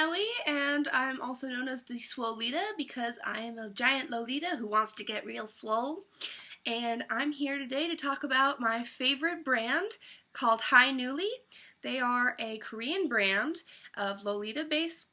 Ellie, and I'm also known as the Swolita because I am a giant Lolita who wants to get real swole. And I'm here today to talk about my favorite brand called Haenuli. They are a Korean brand of Lolita-based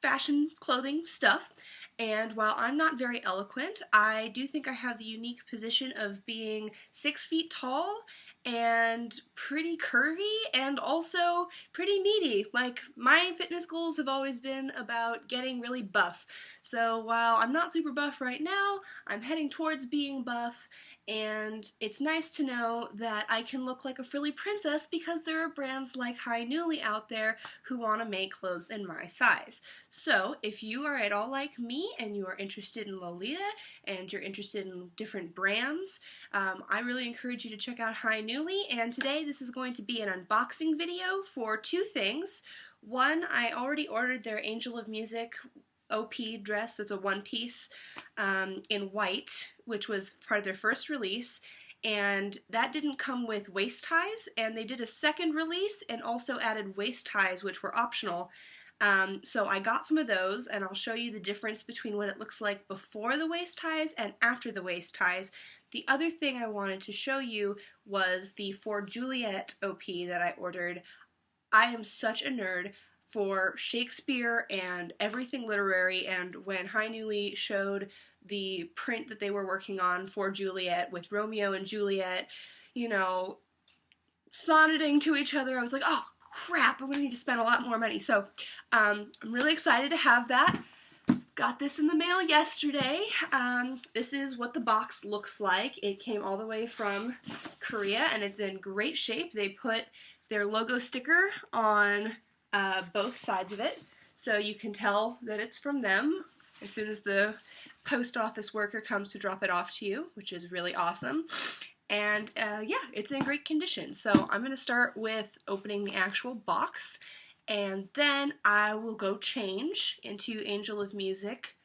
fashion clothing stuff. And while I'm not very eloquent, I do think I have the unique position of being 6 feet tall and pretty curvy and also pretty meaty. Like, my fitness goals have always been about getting really buff. So while I'm not super buff right now, I'm heading towards being buff, and it's nice to know that I can look like a frilly princess because there are brands like Haenuli out there who want to make clothes in my size. So if you are at all like me and you are interested in Lolita and you're interested in different brands, I really encourage you to check out Haenuli. And today this is going to be an unboxing video for two things. One, I already ordered their Angel of Music OP dress. It's a one-piece in white, which was part of their first release, and that didn't come with waist ties, and they did a second release and also added waist ties, which were optional. So I got some of those, and I'll show you the difference between what it looks like before the waist ties and after the waist ties. The other thing I wanted to show you was the For Juliette OP that I ordered. I am such a nerd for Shakespeare and everything literary, and when Haenuli showed the print that they were working on for Juliette with Romeo and Juliet, you know, sonneting to each other, I was like, oh crap, I'm gonna need to spend a lot more money. So I'm really excited to have that. Got this in the mail yesterday. This is what the box looks like. It came all the way from Korea and it's in great shape. They put their logo sticker on both sides of it, so you can tell that it's from them as soon as the post office worker comes to drop it off to you, which is really awesome. And yeah, it's in great condition. So I'm going to start with opening the actual box, and then I will go change into Angel of Music,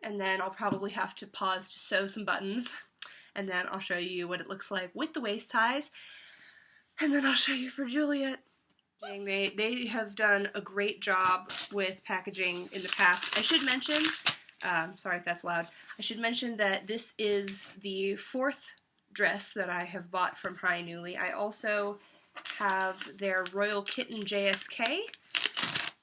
and then I'll probably have to pause to sew some buttons, and then I'll show you what it looks like with the waist ties, and then I'll show you for Juliette. They have done a great job with packaging in the past. I should mention, sorry if that's loud, I should mention that this is the fourth dress that I have bought from Haenuli. I also have their Royal Kitten JSK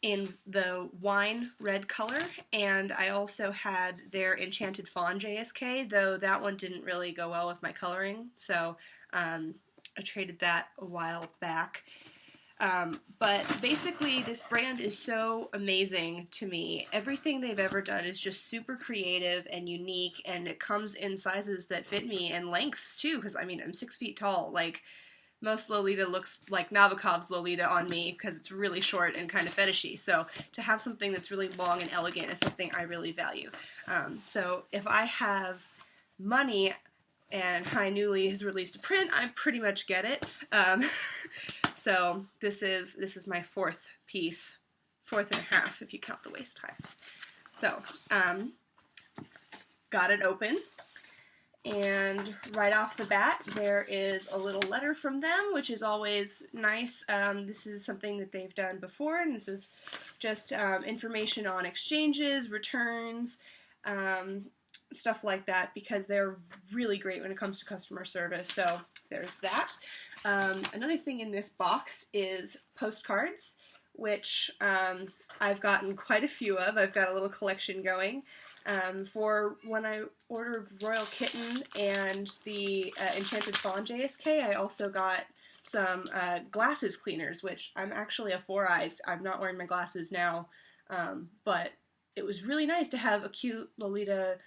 in the wine red color, and I also had their Enchanted Fawn JSK, though that one didn't really go well with my coloring, so I traded that a while back. But basically this brand is so amazing to me. Everything they've ever done is just super creative and unique, and it comes in sizes that fit me and lengths too, because I mean I'm 6 feet tall. Like, most Lolita looks like Nabokov's Lolita on me because it's really short and kind of fetishy, so to have something that's really long and elegant is something I really value. So if I have money and Haenuli has released a print, I pretty much get it. So this is my fourth piece, fourth and a half if you count the waist ties. So got it open, and right off the bat there is a little letter from them, which is always nice. This is something that they've done before, and this is just information on exchanges, returns, stuff like that, because they're really great when it comes to customer service. So there's that. Another thing in this box is postcards, which I've gotten quite a few of. I've got a little collection going. For when I ordered Royal Kitten and the Enchanted Fawn JSK, I also got some glasses cleaners, which I'm actually a 4-eyes. I'm not wearing my glasses now, but it was really nice to have a cute Lolita,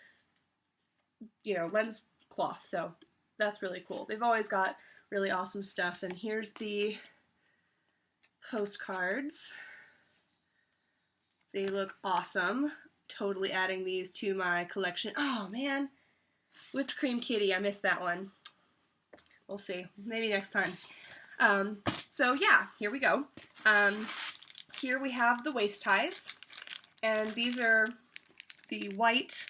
you know, lens cloth, so that's really cool. They've always got really awesome stuff, and here's the postcards. They look awesome. Totally adding these to my collection. Oh man, Whipped Cream Kitty, I missed that one. We'll see, maybe next time. So yeah, here we go. Here we have the waist ties, and these are the white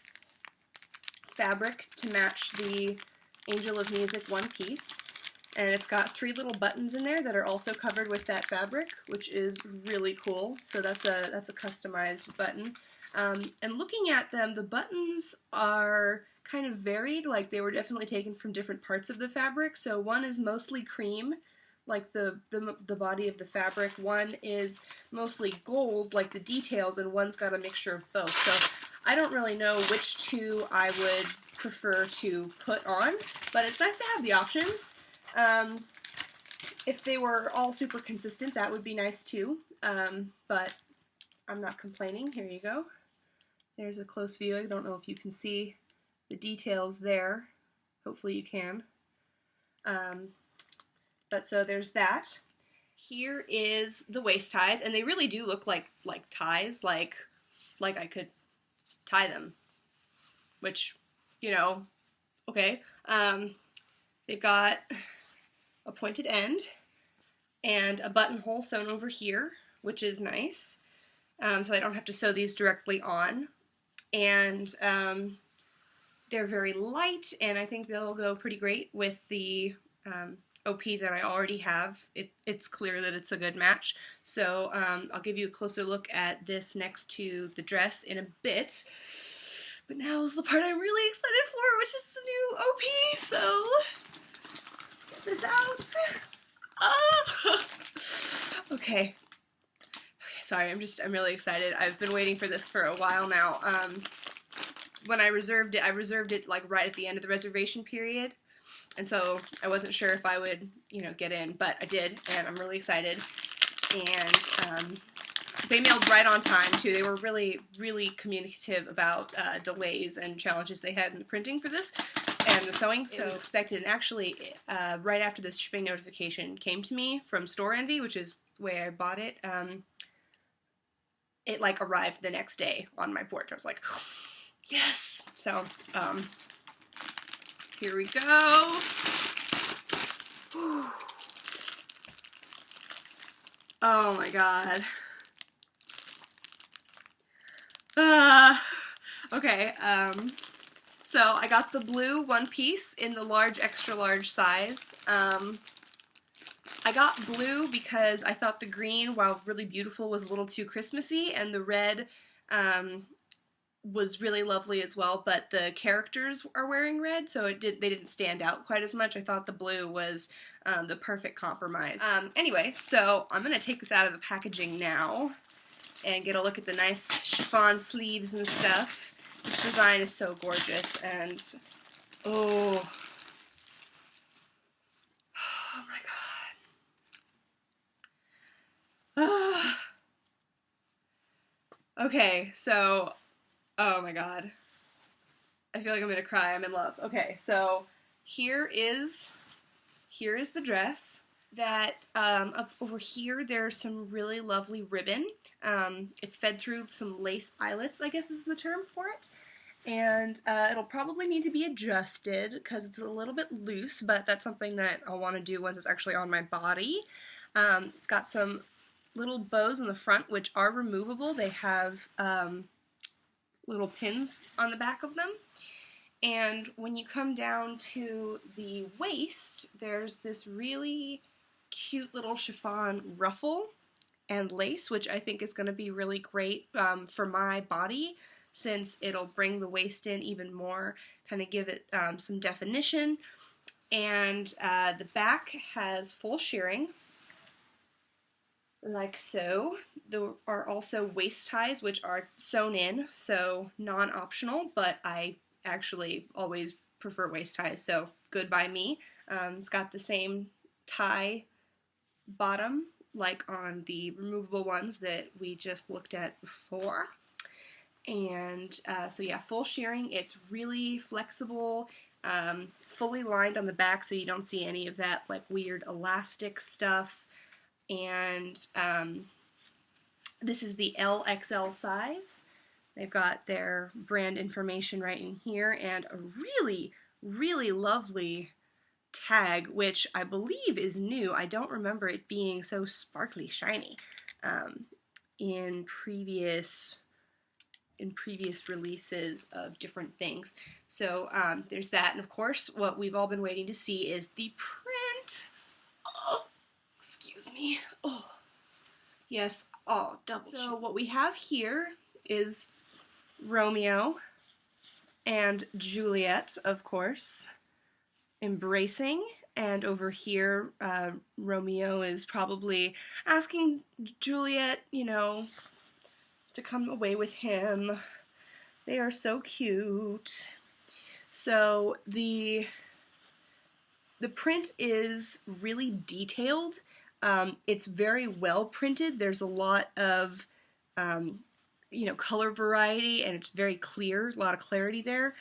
fabric to match the Angel of Music one piece, and it's got 3 little buttons in there that are also covered with that fabric, which is really cool. So that's a customized button. And looking at them, the buttons are kind of varied, like they were definitely taken from different parts of the fabric. So one is mostly cream, like the body of the fabric. One is mostly gold, like the details, and one's got a mixture of both. So I don't really know which two I would prefer to put on, but it's nice to have the options. If they were all super consistent, that would be nice too, but I'm not complaining. Here you go. There's a close view. I don't know if you can see the details there. Hopefully you can. But so there's that. Here is the waist ties, and they really do look like ties, like I could tie them, which, you know, okay. They've got a pointed end and a buttonhole sewn over here, which is nice. So I don't have to sew these directly on. And they're very light, and I think they'll go pretty great with the OP that I already have. It's clear that it's a good match. So I'll give you a closer look at this next to the dress in a bit. But now is the part I'm really excited for, which is the new OP. So let's get this out. Ah! Okay. Sorry, I'm really excited. I've been waiting for this for a while now. When I reserved it like right at the end of the reservation period, and so I wasn't sure if I would, you know, get in, but I did, and I'm really excited. And they mailed right on time too. They were really, really communicative about delays and challenges they had in the printing for this and the sewing. So it was expected, and actually, right after this shipping notification came to me from Store Envy, which is the way I bought it. It like arrived the next day on my porch. I was like, yes! So, here we go. Oh my god. Okay, so I got the blue one piece in the large, extra large size. I got blue because I thought the green, while really beautiful, was a little too Christmassy, and the red was really lovely as well, but the characters are wearing red, so they didn't stand out quite as much. I thought the blue was the perfect compromise. Anyway, so I'm going to take this out of the packaging now and get a look at the nice chiffon sleeves and stuff. This design is so gorgeous, and oh my god. Okay, so, oh my god. I feel like I'm gonna cry. I'm in love. Okay, so here is the dress. That up over here there's some really lovely ribbon. It's fed through some lace eyelets, I guess is the term for it. And it'll probably need to be adjusted because it's a little bit loose, but that's something that I'll want to do once it's actually on my body. It's got some little bows on the front, which are removable. They have little pins on the back of them. And when you come down to the waist, there's this really cute little chiffon ruffle and lace, which I think is going to be really great for my body, since it'll bring the waist in even more, kind of give it some definition. And the back has full shearing, like so. There are also waist ties, which are sewn in, so non-optional, but I actually always prefer waist ties, so good by me. It's got the same tie bottom like on the removable ones that we just looked at before. And so yeah, full shearing. It's really flexible, fully lined on the back, so you don't see any of that like weird elastic stuff. And this is the LXL size. They've got their brand information right in here, and a really, really lovely tag, which I believe is new. I don't remember it being so sparkly shiny in previous releases of different things. So there's that, and of course what we've all been waiting to see is the print. me. Oh, yes. Oh, double. So what we have here is Romeo and Juliette, of course, embracing. And over here, Romeo is probably asking Juliette, you know, to come away with him. They are so cute. So the print is really detailed. It's very well printed. There's a lot of color variety, and it's very clear, a lot of clarity there.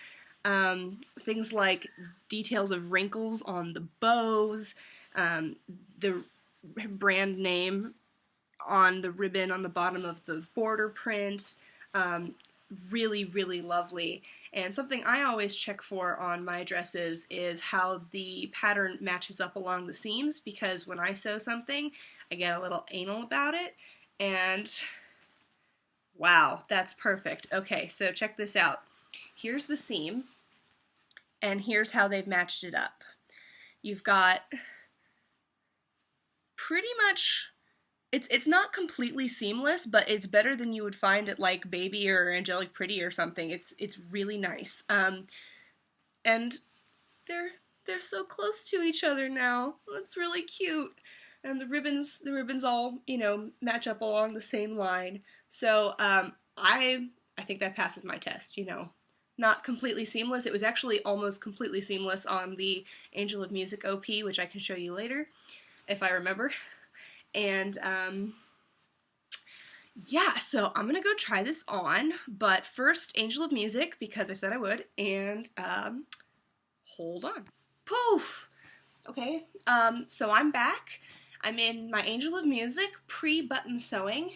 Things like details of wrinkles on the bows, the brand name on the ribbon on the bottom of the border print. Really, really lovely. And something I always check for on my dresses is how the pattern matches up along the seams, because when I sew something, I get a little anal about it, and wow, that's perfect. Okay, so check this out. Here's the seam, and here's how they've matched it up. You've got pretty much, it's not completely seamless, but it's better than you would find at like Baby or Angelic Pretty or something. It's really nice. And they're so close to each other now. That's really cute. And the ribbons all, match up along the same line. So I think that passes my test, Not completely seamless. It was actually almost completely seamless on the Angel of Music OP, which I can show you later, if I remember. And yeah, so I'm gonna go try this on, but first Angel of Music, because I said I would, and hold on. Poof! Okay, so I'm back. I'm in my Angel of Music pre-button sewing.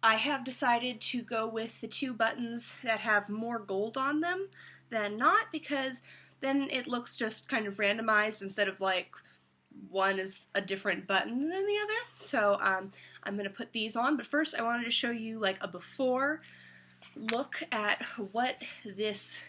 I have decided to go with the two buttons that have more gold on them than not, because then it looks just kind of randomized instead of like one is a different button than the other. So I'm going to put these on, but first I wanted to show you like a before look at what this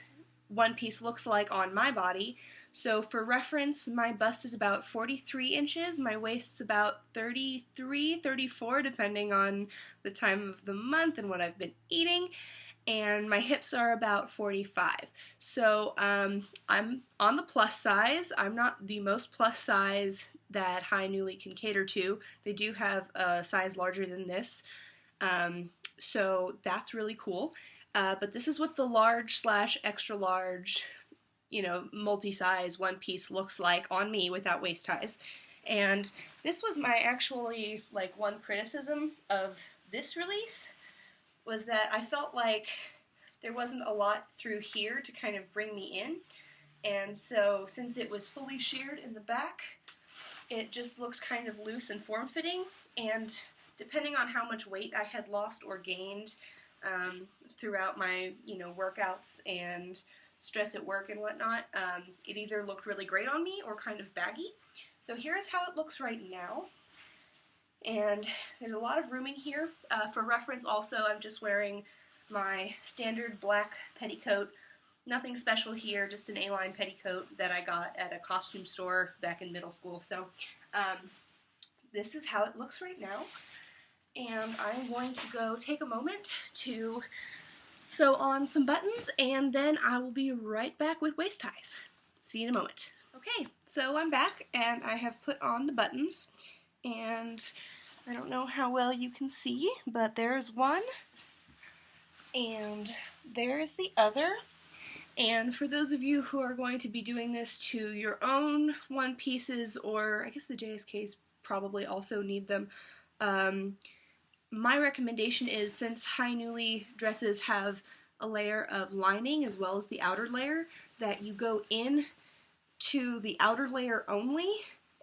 one piece looks like on my body. So for reference, my bust is about 43 inches, my waist's about 33, 34, depending on the time of the month and what I've been eating, and my hips are about 45. So I'm on the plus size. I'm not the most plus size that Haenuli can cater to. They do have a size larger than this, so that's really cool. But this is what the large/extra large, multi-size one piece looks like on me without waist ties. And this was my actually, one criticism of this release, was that I felt like there wasn't a lot through here to kind of bring me in. And so since it was fully sheared in the back, it just looked kind of loose and form-fitting. And depending on how much weight I had lost or gained throughout my, workouts and stress at work and whatnot, it either looked really great on me or kind of baggy. So here's how it looks right now. And there's a lot of rooming here. For reference also, I'm just wearing my standard black petticoat. Nothing special here, just an A-line petticoat that I got at a costume store back in middle school. So this is how it looks right now. And I'm going to go take a moment to sew on some buttons, and then I will be right back with waist ties. See you in a moment. Okay, so I'm back, and I have put on the buttons, and I don't know how well you can see, but there's one, and there's the other. And for those of you who are going to be doing this to your own one pieces, or I guess the JSKs probably also need them, my recommendation is, since Haenuli dresses have a layer of lining as well as the outer layer, that you go in to the outer layer only,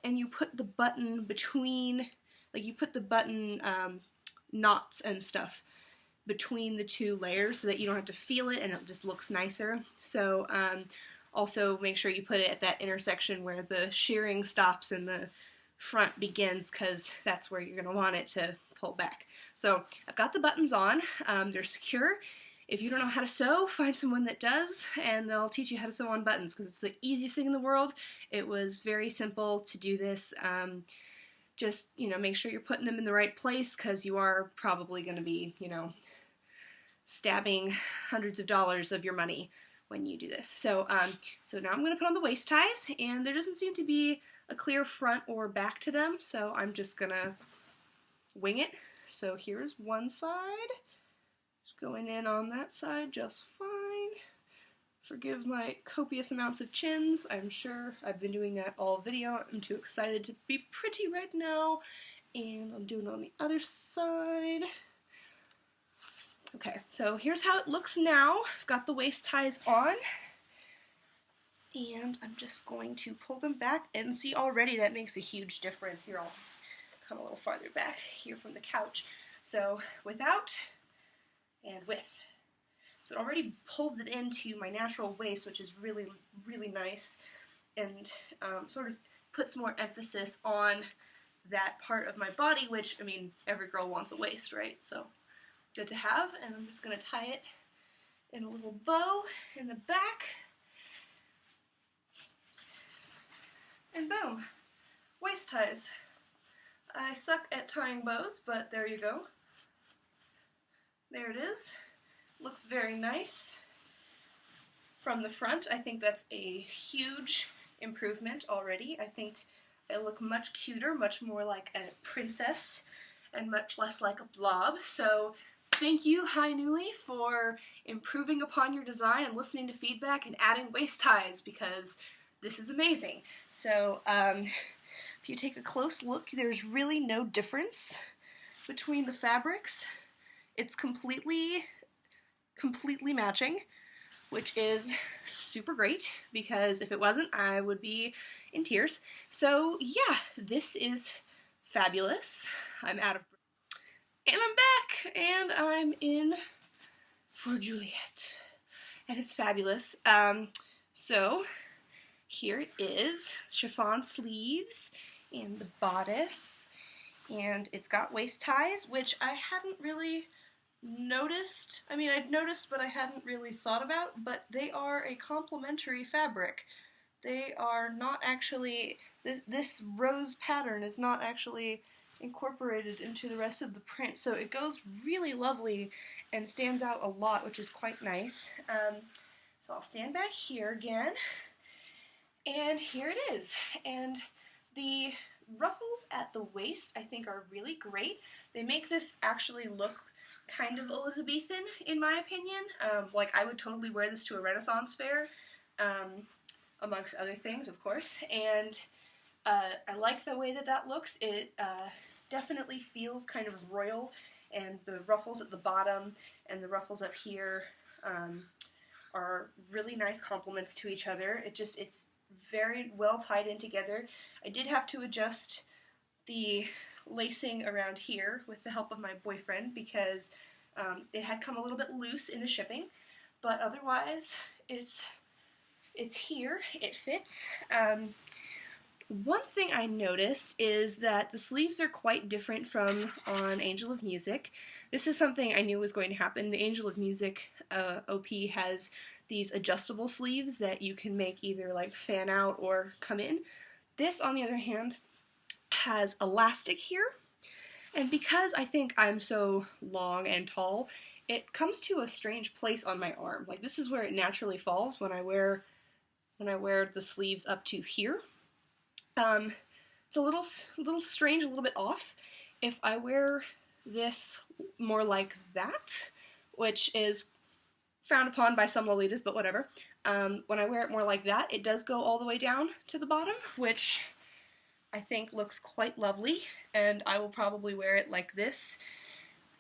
and you put the button between, you put the button knots and stuff between the two layers so that you don't have to feel it and it just looks nicer. So also make sure you put it at that intersection where the shearing stops and the front begins, because that's where you're going to want it to pull back. So I've got the buttons on. They're secure. If you don't know how to sew, find someone that does, and they'll teach you how to sew on buttons, because it's the easiest thing in the world. It was very simple to do this. just, make sure you're putting them in the right place, because you are probably going to be, stabbing hundreds of dollars of your money when you do this. So, so now I'm going to put on the waist ties, and there doesn't seem to be a clear front or back to them, so I'm just going to wing it. So here's one side. Just going in on that side just fine. Forgive my copious amounts of chins. I'm sure I've been doing that all video. I'm too excited to be pretty right now. And I'm doing it on the other side. Okay, so here's how it looks now. I've got the waist ties on. And I'm just going to pull them back, and see, already that makes a huge difference. Here, I'll come a little farther back here from the couch. So without and with. So it already pulls it into my natural waist, which is really, really nice, and sort of puts more emphasis on that part of my body, which, I mean, every girl wants a waist, right? So good to have, and I'm just going to tie it in a little bow in the back, and boom, waist ties. I suck at tying bows, but there you go. There it is. Looks very nice from the front. I think that's a huge improvement already. I think I look much cuter, much more like a princess, and much less like a blob. So thank you, Haenuli, for improving upon your design and listening to feedback and adding waist ties, because this is amazing. So if you take a close look, there's really no difference between the fabrics. It's completely matching, which is super great, because if it wasn't, I would be in tears. So yeah, this is fabulous. I'm out of breath. And I'm back, and I'm in for Juliette, and it's fabulous. So here it is, chiffon sleeves and the bodice, and it's got waist ties, which I hadn't really noticed. I mean, I'd noticed, but I hadn't really thought about, but they are a complementary fabric. They are not actually, this rose pattern is not actually incorporated into the rest of the print, so it goes really lovely and stands out a lot, which is quite nice. So I'll stand back here again, and here it is. And the ruffles at the waist, I think, are really great. They make this actually look kind of Elizabethan, in my opinion. Like, I would totally wear this to a Renaissance fair, amongst other things, of course, and I like the way that that looks. It definitely feels kind of royal, and the ruffles at the bottom and the ruffles up here are really nice complements to each other. It's very well tied in together. I did have to adjust the lacing around here with the help of my boyfriend, because it had come a little bit loose in the shipping, but otherwise it's here, it fits. One thing I noticed is that the sleeves are quite different from on Angel of Music. This is something I knew was going to happen. The Angel of Music OP has these adjustable sleeves that you can make either like fan out or come in. This, on the other hand, has elastic here, and because I think I'm so long and tall, it comes to a strange place on my arm. Like, this is where it naturally falls when I wear the sleeves up to here. It's a little strange, a little bit off. If I wear this more like that, which is frowned upon by some Lolitas, but whatever, when I wear it more like that, it does go all the way down to the bottom, which I think looks quite lovely, and I will probably wear it like this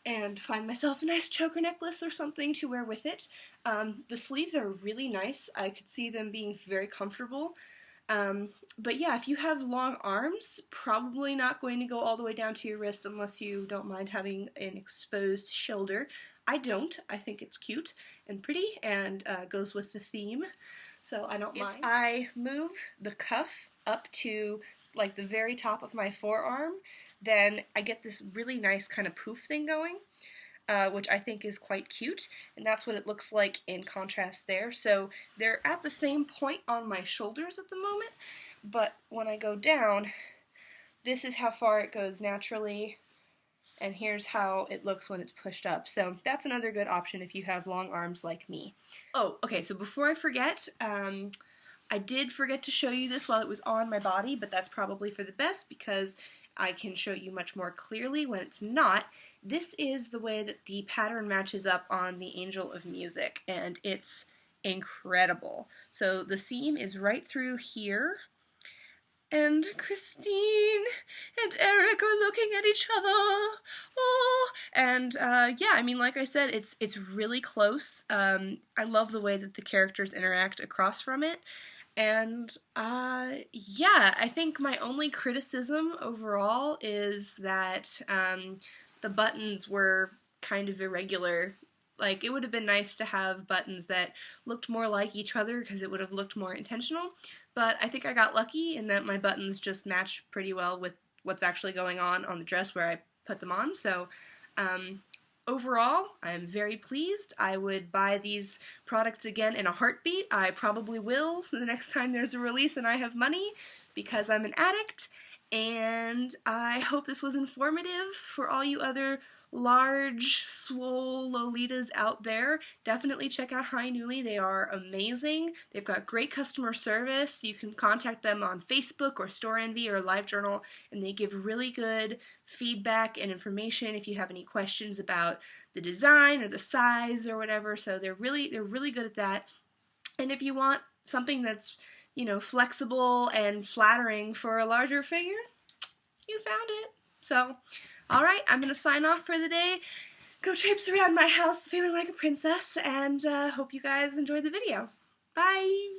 and find myself a nice choker necklace or something to wear with it. The sleeves are really nice. I could see them being very comfortable. But yeah, if you have long arms, probably not going to go all the way down to your wrist unless you don't mind having an exposed shoulder. I don't. I think it's cute and pretty and goes with the theme, so I don't mind. If I move the cuff up to like the very top of my forearm, then I get this really nice kind of poof thing going, which I think is quite cute, and that's what it looks like in contrast there. So they're at the same point on my shoulders at the moment, but when I go down, this is how far it goes naturally, and here's how it looks when it's pushed up. So that's another good option if you have long arms like me. Oh, okay, so before I forget, I did forget to show you this while it was on my body, but that's probably for the best because I can show you much more clearly when it's not. This is the way that the pattern matches up on the Angel of Music, and it's incredible. So the seam is right through here, and Christine and Eric are looking at each other. Oh, and yeah, I mean, like I said, it's really close. I love the way that the characters interact across from it. And yeah, I think my only criticism overall is that the buttons were kind of irregular. Like, it would have been nice to have buttons that looked more like each other because it would have looked more intentional, but I think I got lucky in that my buttons just matched pretty well with what's actually going on the dress where I put them on. So overall, I am very pleased. I would buy these products again in a heartbeat. I probably will the next time there's a release and I have money because I'm an addict. And I hope this was informative for all you other large, swole Lolitas out there. Definitely check out Haenuli. They are amazing. They've got great customer service. You can contact them on Facebook or Store Envy or LiveJournal, and they give really good feedback and information if you have any questions about the design or the size or whatever. So they're really good at that. And if you want something that's, you know, flexible and flattering for a larger figure, you found it. So, alright, I'm going to sign off for the day, go traipse around my house feeling like a princess, and hope you guys enjoyed the video. Bye!